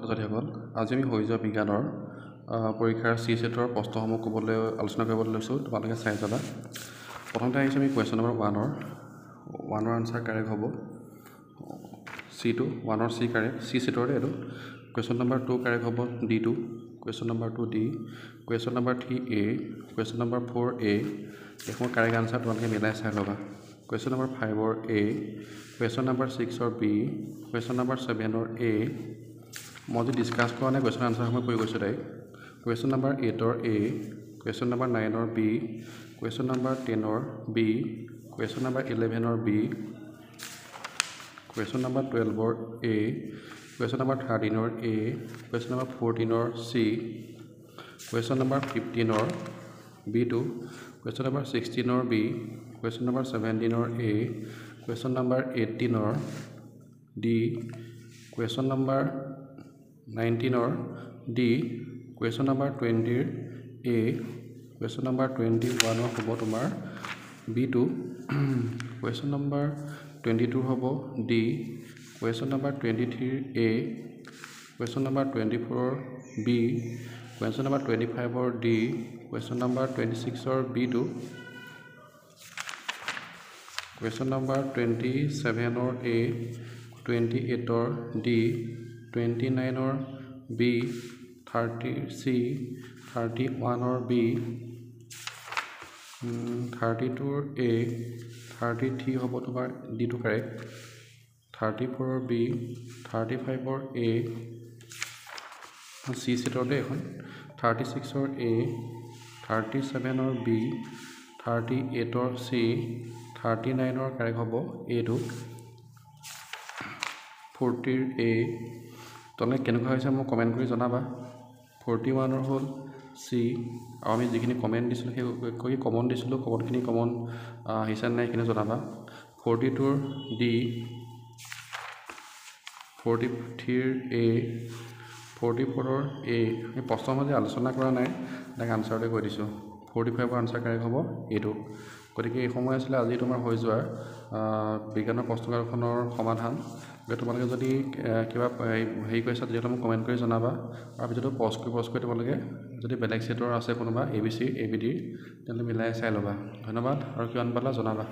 ছাত্ৰীসকল আজি আমি হৈ যোৱা বিজ্ঞানৰ পৰীক্ষাৰ চি সেটৰ প্ৰশ্নসমূহ ক'বলৈ আলোচনা কৰিবলৈ লৈছোঁ তোমালোকে চাই যাবা প্ৰথমতে আহিছে আমি কুৱেশ্যন নম্বৰ 1ৰ আনসাৰ কাৰেক্ট হ'ব C2 1ৰ C কাৰেক্ট চি সেটৰ এইটো কুৱেশ্যন নম্বৰ 2 কাৰেক্ট হ'ব D2 question number 2 D question number 3 A question number 4 A এইসমূহ কাৰেক্ট আনসাৰ তোমালোকে মিলাই চাই ল'বা কুৱেশ্যন নম্বৰ 5ৰ A কুৱেশ্যন নম্বৰ 6ৰ B কুৱেশ্যন নম্বৰ 7ৰ A মই যদি ডিছকাছ কৰা নাই কুৱেশ্যন আনসাৰসমূহ কৰি গৈছোঁ ডাইৰেক্ট কুৱেশ্যন নম্বৰ 8ৰ A কুৱেশ্যন নম্বৰ 9ৰ B কুৱেশ্যন নম্বৰ 10ৰ B কুৱেশ্যন নম্বৰ 11ৰ B কুৱেশ্যন নম্বৰ 12ৰ A কুৱেশ্যন নম্বৰ 13ৰ A কুৱেশ্যন নম্বৰ 14ৰ C কুৱেশ্যন নম্বৰ 15ৰ B2 কুৱেশ্যন নম্বৰ 16ৰ B কুৱেশ্যন নম্বৰ 17ৰ A কুৱেশ্যন নম্বৰ 18ৰ D কুৱেশ্যন নম্বৰ 19ৰ D কুৱেশ্যন নম্বৰ 20ৰ A কুৱেশ্যন নম্বৰ 21ৰ হ'ব তোমাৰ B2 কুৱেশ্যন নম্বৰ 22 হ'ব D question number 23ৰ A question number 24ৰ B কুৱেশ্যন নম্বৰ 25ৰ D কুৱেশ্যন নম্বৰ 26ৰ B2 কুৱেশ্যন নম্বৰ 27ৰ A 28ৰ D 29ৰ B 30ৰ C 31ৰ B 32ৰ A 33 হ'ব তোমাৰ D2 কাৰেক্ট 34ৰ B 35ৰ A C সেটৰ এখন 36ৰ A 37ৰ B 38ৰ C 39ৰ কাৰেক্ট হ'ব A2 40ৰ A তোমালোকে কেনেকুৱা হৈছে মোক কমেণ্ট কৰি জনাবা 41ৰ হ'ল C আৰু আমি যিখিনি কমেণ্ট দিছিলোঁ সেই কমন দিছিলোঁ কমনখিনি কমন আহিছে নাই সেইখিনি জনাবা 42ৰ D 43ৰ A 44ৰ A এই প্ৰশ্নৰ মাজে আলোচনা কৰা নাই তাক আনচাৰতে কৈ দিছোঁ 45ৰ আনচাৰ কাৰেক্ট হ'ব এইটো গতিকে এই সময় আছিলে আজি তোমাৰ হৈ যোৱাৰ বিজ্ঞানৰ প্ৰশ্নকাকতখনৰ সমাধান গতিকে তোমালোকে যদি কিবা হেৰি কৰিছা তেতিয়াহ'লে মোক কমেণ্ট কৰি জনাবা আৰু ভিডিঅ'টো পজ কৰি তোমালোকে যদি বেলেগ সেটৰ আছে কোনোবা ABC ABD তেতিয়াহ'লে মিলাই চাই ল'বা ধন্যবাদ আৰু কিমান পালা জনাবা